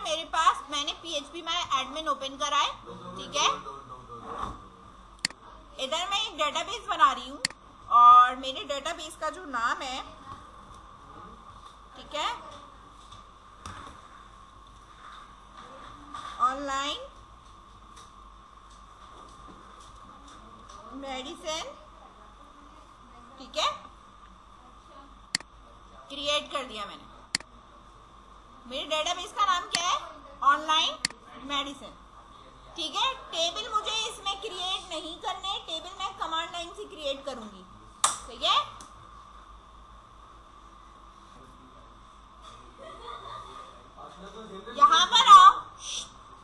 मेरे पास मैंने PHP my admin open करा है, ठीक है। इधर मैं एक डेटाबेस बना रही हूँ और मेरे डेटाबेस का जो नाम है, ठीक है, ऑनलाइन मेडिसिन, ठीक है, क्रिएट कर दिया मैंने। मेरे डेटाबेस का नाम क्या है? ऑनलाइन मेडिसिन, ठीक है। टेबल मुझे इसमें क्रिएट नहीं करने, टेबल मैं कमांड लाइन से क्रिएट करूंगी, ठीक है। यहां पर आओ,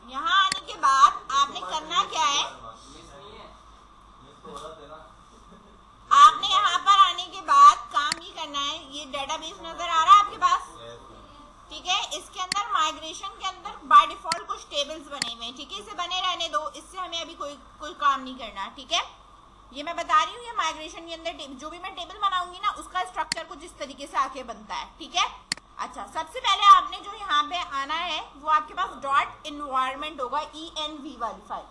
यहां आने के बाद आपने करना क्या है, आपने यहां पर आने के बाद काम ये करना है, ये डेटाबेस नजर आ रहा है आपके पास, ठीक है। इसके अंदर माइग्रेशन के अंदर बाय डिफॉल्ट कुछ टेबल्स बने हुए हैं, ठीक है। इसे बने रहने दो, इससे हमें अभी कोई काम नहीं करना, ठीक है। ये मैं बता रही हूँ, ये माइग्रेशन के अंदर जो भी मैं टेबल बनाऊंगी ना, उसका स्ट्रक्चर कुछ इस तरीके से आके बनता है, ठीक है। अच्छा, सबसे पहले आपने जो यहाँ पे आना है वो आपके पास डॉट इन्वायरमेंट होगा, ENV वाली फाइल।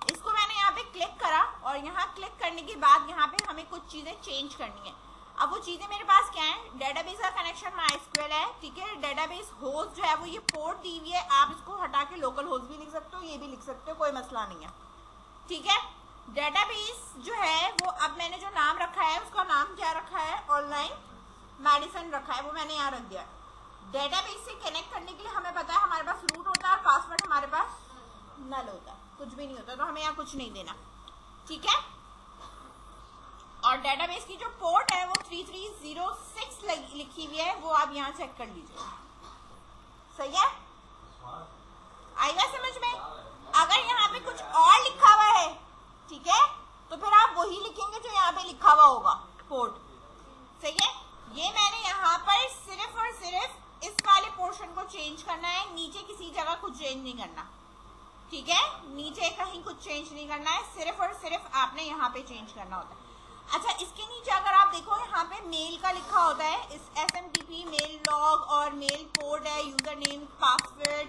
इसको मैंने यहाँ पे क्लिक करा और यहाँ क्लिक करने के बाद यहाँ पे हमें कुछ चीजें चेंज करनी है। अब वो चीजें मेरे पास क्या है, डेटाबेस का कनेक्शन MySQL है, ठीक है। डेटाबेस होस्ट जो है वो ये पोर्ट दी हुई है, आप इसको हटा के लोकल होस्ट भी लिख सकते हो, ये भी लिख सकते हो, कोई मसला नहीं है, ठीक है। डेटाबेस जो है वो अब मैंने जो नाम रखा है उसका नाम क्या रखा है, ऑनलाइन मेडिसिन रखा है, वो मैंने यहाँ रख दिया। डेटाबेस से कनेक्ट करने के लिए हमें पता है हमारे पास रूट होता है और पासवर्ड हमारे पास नल होता है, कुछ भी नहीं होता, तो हमें यहाँ कुछ नहीं देना, ठीक है। और डेटाबेस की जो पोर्ट है वो 3306 लिखी हुई है, वो आप यहाँ चेक कर लीजिए, सही है, आएगा समझ में। अगर यहाँ पे कुछ और लिखा हुआ है, ठीक है, तो फिर आप वही लिखेंगे जो यहाँ पे लिखा हुआ होगा, पोर्ट, सही है। ये मैंने यहाँ पर सिर्फ और सिर्फ इस वाले पोर्शन को चेंज करना है, नीचे किसी जगह कुछ चेंज नहीं करना, ठीक है। नीचे कहीं कुछ चेंज नहीं करना है, सिर्फ और सिर्फ आपने यहाँ पे चेंज करना होता है। अच्छा, इसके नीचे अगर आप देखो यहाँ पे मेल का लिखा होता है, इस SMTP मेल लॉग और मेल पोर्ट है, यूजर नेम, पासवर्ड,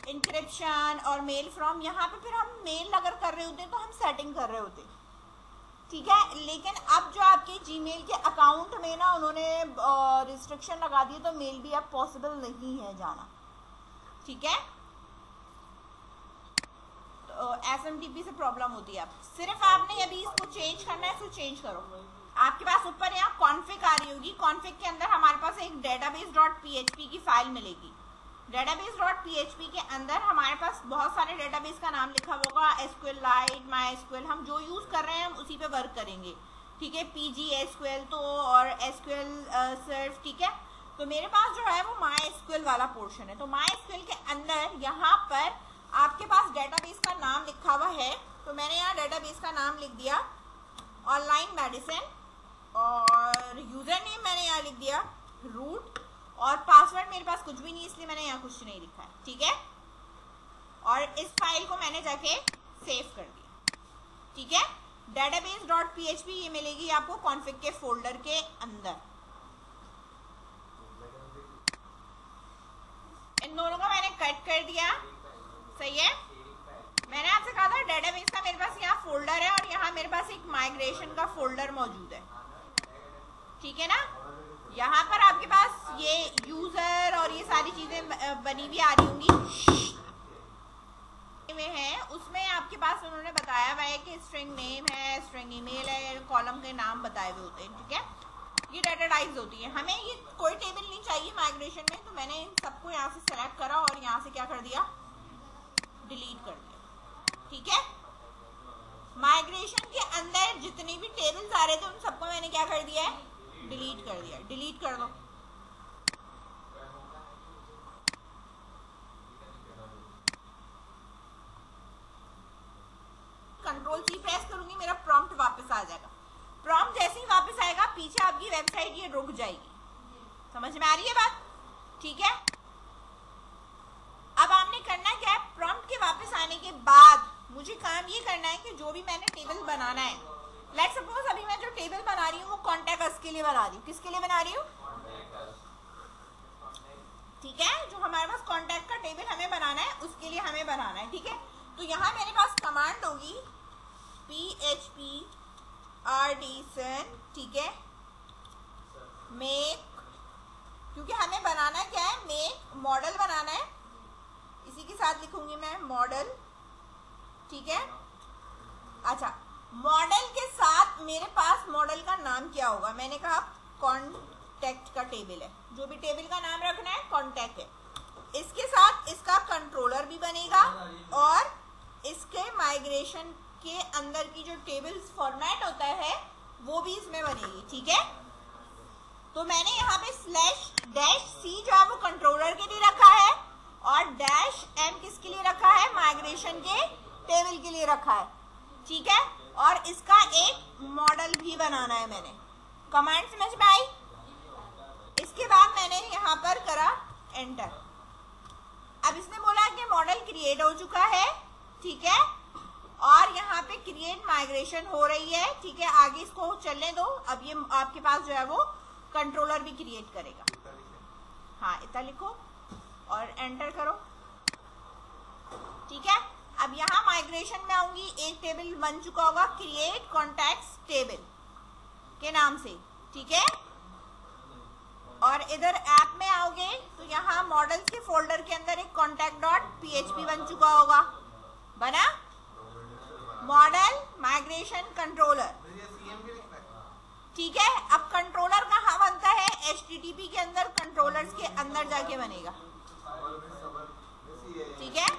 इंक्रिप्शन और मेल फ्रॉम। यहाँ पे फिर हम मेल अगर कर रहे होते तो हम सेटिंग कर रहे होते, ठीक है। लेकिन अब जो आपके जीमेल के अकाउंट में ना उन्होंने रिस्ट्रिक्शन लगा दी, तो मेल भी अब पॉसिबल नहीं है जाना, ठीक है। SMTP से प्रॉब्लम होती है। अब सिर्फ आपने अभी इसको चेंज करना है, इसको चेंज करो। आपके पास ऊपर यहाँ कॉन्फ़िग आ रही होगी, कॉन्फ़िग के अंदर हमारे पास एक database.php की फाइल मिलेगी। database.php के अंदर हमारे पास बहुत सारे डेटाबेस का नाम लिखा होगा, SQLite, MySQL, हम जो यूज कर रहे हैं हम उसी पे वर्क करेंगे, ठीक है। PGSQL तो और SQL सर्व, ठीक है। तो मेरे पास जो है वो MySQL वाला पोर्शन है, तो MySQL के अंदर यहाँ पर आपके पास डेटाबेस का नाम लिखा हुआ है, तो मैंने यहाँ डेटाबेस का नाम लिख दिया ऑनलाइन मेडिसिन, और यूजर नेम मैंने यहाँ लिख दिया रूट, और पासवर्ड मेरे पास कुछ भी नहीं इसलिए मैंने यहाँ कुछ नहीं लिखा है, ठीक है। और इस फाइल को मैंने जाके सेव कर दिया, ठीक है। database.php ये मिलेगी आपको कॉन्फ़िग के फोल्डर के अंदर। इन दोनों को मैंने कट कर दिया, सही है। मैंने आपसे कहा था डेटाबेस का मेरे पास यहाँ फोल्डर है और यहाँ मेरे पास एक माइग्रेशन का फोल्डर मौजूद है, ठीक है ना। यहाँ पर आपके पास ये यूजर और ये सारी चीजें बनी हुई आ रही होंगी में है, उसमें आपके पास उन्होंने बताया हुआ है कि स्ट्रिंग नेम है, स्ट्रिंग ईमेल है, कॉलम के नाम बताए हुए होते हैं, ठीक है। ये डाटा टाइप्स होती है, हमें ये कोई टेबल नहीं चाहिए माइग्रेशन में, तो मैंने इन सबको यहाँ से सेलेक्ट करा और यहाँ से क्या कर दिया, डिलीट कर दिया, ठीक है। माइग्रेशन के अंदर जितने भी टेबल्स आ रहे थे उन सबको मैंने क्या कर दिया है, डिलीट कर दिया। डिलीट कर दो, Ctrl+C प्रेस करूंगी, मेरा प्रॉम्प्ट वापस आ जाएगा। प्रॉम्प्ट जैसे ही वापस आएगा पीछे आपकी वेबसाइट ये रुक जाएगी, समझ में आ रही है बात, ठीक है। अब आपने करना क्या है, प्रॉम्प्ट के वापस आने के बाद मुझे काम ये करना है कि जो भी मैंने टेबल बनाना है, लेट्स सपोज अभी मैं जो टेबल बना रही हूँ वो कॉन्टैक्ट अस के लिए बना रही हूँ, किसके लिए बना रही हूँ, ठीक है, जो हमारे पास कॉन्टैक्ट का टेबल हमें बनाना है उसके लिए हमें बनाना है। ठीक है, तो यहाँ मेरे पास कमांड होगी php artisan, ठीक है, मेक, क्योंकि हमें बनाना क्या है, मेक मॉडल बनाना है, इसी के साथ लिखूंगी मैं मॉडल। ठीक है, अच्छा, मॉडल के साथ मेरे पास मॉडल का नाम क्या होगा, मैंने कहा कॉन्टैक्ट का टेबल है, जो भी टेबल का नाम रखना है कॉन्टैक्ट है। इसके साथ इसका कंट्रोलर भी बनेगा और इसके माइग्रेशन के अंदर की जो टेबल फॉर्मेट होता है वो भी इसमें बनेगी। ठीक है, तो मैंने यहाँ पे /-c जो है वो कंट्रोलर के लिए रखा है और -m किसके लिए रखा है, माइग्रेशन के टेबल के लिए रखा है। ठीक है, और इसका एक मॉडल भी बनाना है मैंने। कमांड समझ में आई? इसके बाद मैंने यहाँ पर करा एंटर। अब इसने बोला कि मॉडल क्रिएट हो चुका है। ठीक है, और यहाँ पे क्रिएट माइग्रेशन हो रही है। ठीक है, आगे इसको चलने दो। अब ये आपके पास जो है वो कंट्रोलर भी क्रिएट करेगा। हाँ, इतना लिखो और एंटर करो। ठीक है, अब यहाँ माइग्रेशन में आऊंगी, एक टेबल बन चुका होगा क्रिएट कॉन्टैक्ट्स टेबल के नाम से। ठीक है, और इधर ऐप में आओगे तो यहाँ मॉडल्स के फोल्डर के अंदर एक contact.php बन चुका होगा, बना मॉडल माइग्रेशन कंट्रोलर। ठीक है, अब कंट्रोलर कहाँ बनता है, HTTP के अंदर, कंट्रोलर्स के अंदर जाके बनेगा। ठीक है,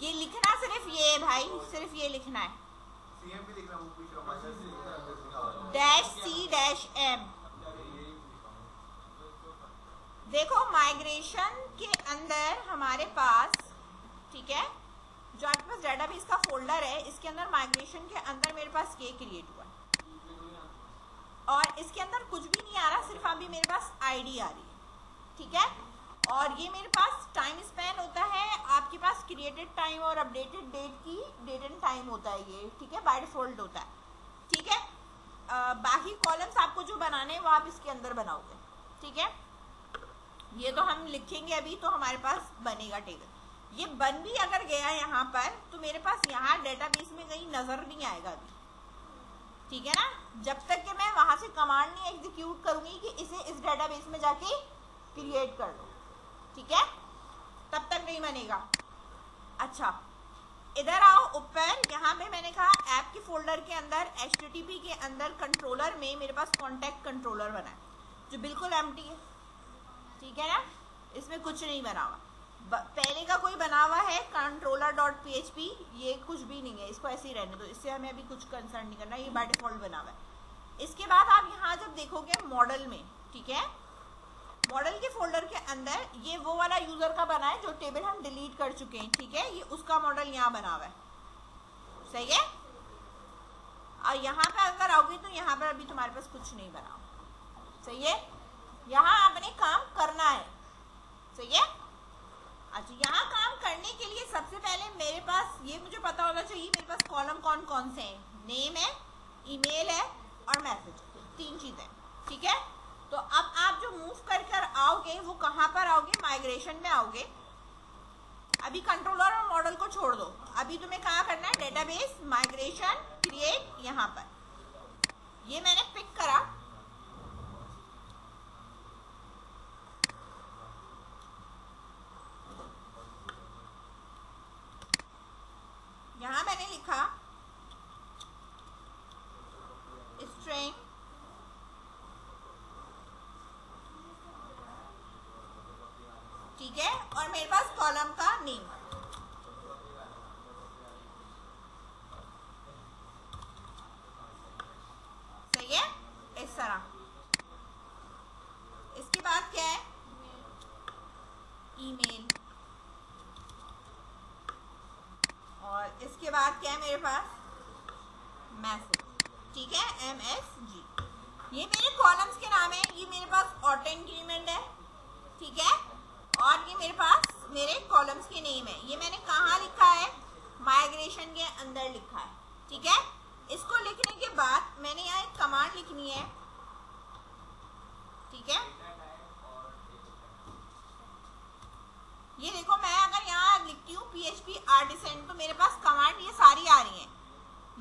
ये लिखना सिर्फ ये है भाई, सिर्फ ये लिखना है -c-m। देखो माइग्रेशन के अंदर हमारे पास, ठीक है, जो आपके पास डेटाबेस का फोल्डर है इसके अंदर माइग्रेशन के अंदर मेरे पास ये क्रिएट हुआ और इसके अंदर कुछ भी नहीं आ रहा, सिर्फ अभी मेरे पास आईडी आ रही है। ठीक है, और ये मेरे पास टाइम स्पैन होता है, आपके पास क्रिएटेड टाइम और अपडेटेड डेट की डेट एंड टाइम होता है ये। ठीक है, बाय डिफॉल्ट होता है। ठीक है, बाकी कॉलम्स आपको जो बनाने हैं वो आप इसके अंदर बनाओगे। ठीक है, ये तो हम लिखेंगे अभी, तो हमारे पास बनेगा टेबल। ये बन भी अगर गया यहाँ पर तो मेरे पास यहाँ डेटाबेस में कहीं नजर नहीं आएगा अभी। ठीक है ना, जब तक कि मैं वहां से कमांड नहीं एग्जीक्यूट करूंगी कि इसे इस डेटाबेस में जाके क्रिएट कर लो। ठीक है, तब तक नहीं बनेगा। अच्छा, इधर आओ ऊपर, यहाँ पे मैंने कहा ऐप के फोल्डर के अंदर HTTP के अंदर कंट्रोलर में मेरे पास कॉन्टैक्ट कंट्रोलर बना है जो बिल्कुल एम्प्टी है। ठीक है ना, इसमें कुछ नहीं बना हुआ। पहले का कोई बना हुआ है controller.php, ये कुछ भी नहीं है, इसको ऐसे ही रहने दो, इससे हमें अभी कुछ कंसर्न नहीं करना, ये बाय डिफॉल्ट बना हुआ है। इसके बाद आप यहाँ जब देखोगे मॉडल में, ठीक है, मॉडल के फोल्डर के अंदर ये वो वाला यूजर का बना है जो टेबल हम डिलीट कर चुके हैं। ठीक है, ये उसका मॉडल यहाँ बना हुआ है। सही है, और यहाँ पे अगर आओगे तो यहाँ पर अभी तुम्हारे पास कुछ नहीं बना। सही है, यहाँ आपने काम करना है। सही है, अच्छा, यहाँ काम करने के लिए सबसे पहले मेरे पास ये मुझे पता होना चाहिए मेरे पास कॉलम कौन कौन से हैं। नेम है, ईमेल है और मैसेज, 3 चीजें। ठीक है, तो अब आप जो मूव कर आओगे वो कहाँ पर आओगे, माइग्रेशन में आओगे। अभी कंट्रोलर और मॉडल को छोड़ दो, अभी तुम्हें कहाँ करना है, डेटाबेस माइग्रेशन क्रिएट, यहाँ पर ये मैंने पिक करा। यहाँ मैंने लिखा स्ट्रिंग ठीक है, और मेरे पास कॉलम का नेम। सही है, इस तरह। इसके बाद क्या है, ईमेल, और इसके बाद क्या है मेरे पास, मैसेज। ठीक है, MSG। ये मेरे कॉलम्स के नाम है, ये मेरे पास ऑटो इंक्रीमेंट है। ठीक है, और ये मेरे पास मेरे कॉलम्स के नेम है। ये मैंने कहाँ लिखा है, माइग्रेशन के अंदर लिखा है। ठीक है, इसको लिखने के बाद मैंने यहाँ एक कमांड लिखनी है। ठीक है,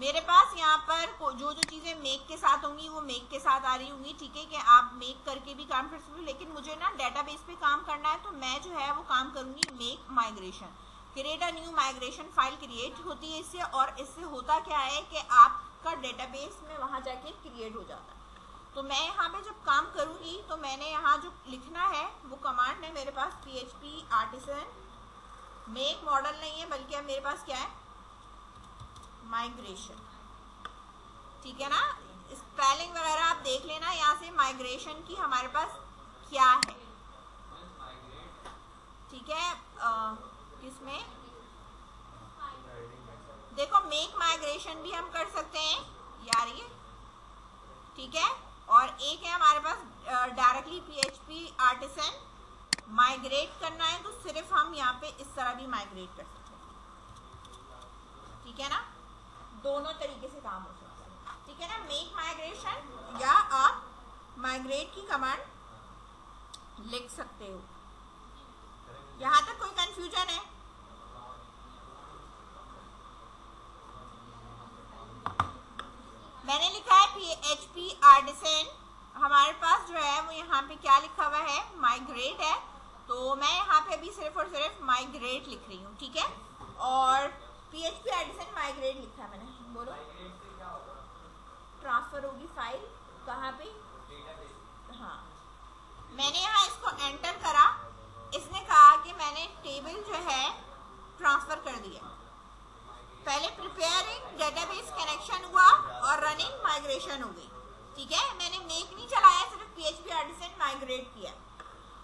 मेरे पास यहाँ पर जो जो चीजें मेक के साथ होंगी वो मेक के साथ आ रही होंगी, ठीक है, कि आप मेक करके भी काम कर सकते हो, लेकिन मुझे ना डेटाबेस पे काम करना है, तो मैं जो है वो काम करूंगी make migration. Create a new migration file create होती है इससे, और इससे होता क्या है कि आपका डेटाबेस में वहां जाके क्रिएट हो जाता है। तो मैं यहाँ पे जब काम करूंगी तो मैंने यहाँ जो लिखना है वो कमांड है मेरे पास PHP आर्टिसन, मेक मॉडल नहीं है बल्कि अब मेरे पास क्या है, माइग्रेशन, ठीक है ना। स्पेलिंग वगैरह आप देख लेना यहाँ से माइग्रेशन की हमारे पास क्या है, ठीक है। किसमें देखो मेक माइग्रेशन भी हम कर सकते हैं यार ये, ठीक है, और एक है हमारे पास डायरेक्टली PHP आर्टिसन माइग्रेट करना है, तो सिर्फ हम यहाँ पे इस तरह भी माइग्रेट कर सकते हैं, ठीक है ना। दोनों तरीके से काम हो सकता है, ठीक है ना, मेक माइग्रेशन या आप माइग्रेट की कमांड लिख सकते हो। यहां तक कोई कंफ्यूजन है? मैंने लिखा है PHP आर्टिसन, हमारे पास जो है वो यहाँ पे क्या लिखा हुआ है, माइग्रेट है, तो मैं यहाँ पे भी सिर्फ और सिर्फ माइग्रेट लिख रही हूँ, ठीक है। और PHP आर्टिसन माइग्रेट लिखा है मैंने, बोलो। ट्रांसफर होगी फाइल कहाँ पे, हाँ, मैंने यहाँ इसको एंटर करा, इसने कहा कि मैंने टेबल जो है ट्रांसफर कर दिया। पहले प्रिपेयरिंग डेटाबेस कनेक्शन हुआ और रनिंग माइग्रेशन हो गई, ठीक है। मैंने मेक नहीं चलाया, सिर्फ PHP आर्टिसन माइग्रेट किया।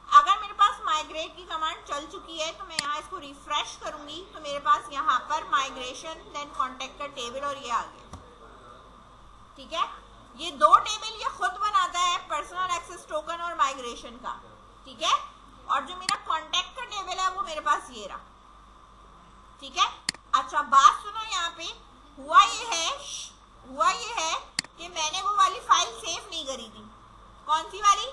अगर मेरे पास माइग्रेट की कमांड चल चुकी है तो मैं यहाँ इसको रिफ्रेश करूंगी, तो मेरे पास यहाँ पर माइग्रेशन देन कॉन्टेक्ट का टेबल और ये आ गया, ठीक है। ये दो टेबल ये खुद बनाता है, पर्सनल एक्सेस टोकन और माइग्रेशन का, ठीक है। और जो मेरा कॉन्टेक्ट का टेबल है वो मेरे पास ये रहा, ठीक है। अच्छा बात सुनो, यहाँ पे हुआ ये है कि मैंने वो वाली फाइल सेव नहीं करी थी। कौन सी वाली?